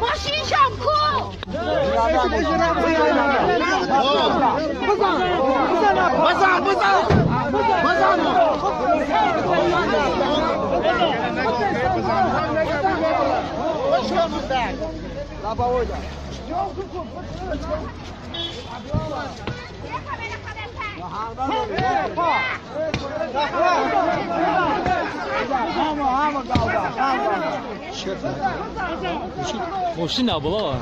我心想哭。我是哪不漏啊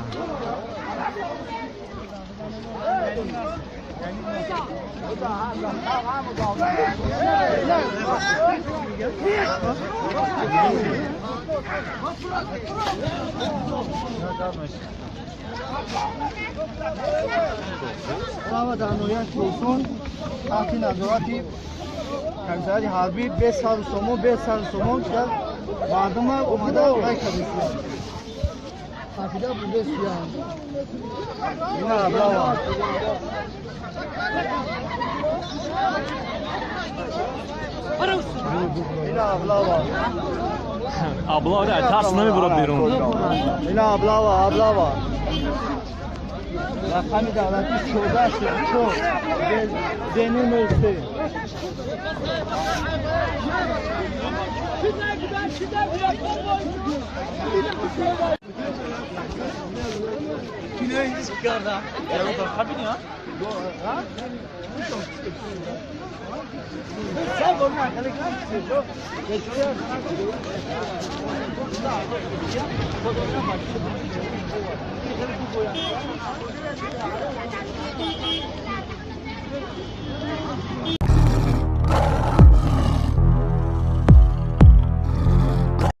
？Ama da noyat olsun. Atin azorati kanzari harbi 5 saat somo 5 saat somo da badama umada olay kabisi. Afida bude suya. Ina bravo. Ina bravo. Abla var ya tersine mi vurabiliyorum? Ina bravo. رقم دولتی 14 چون دنی مرسی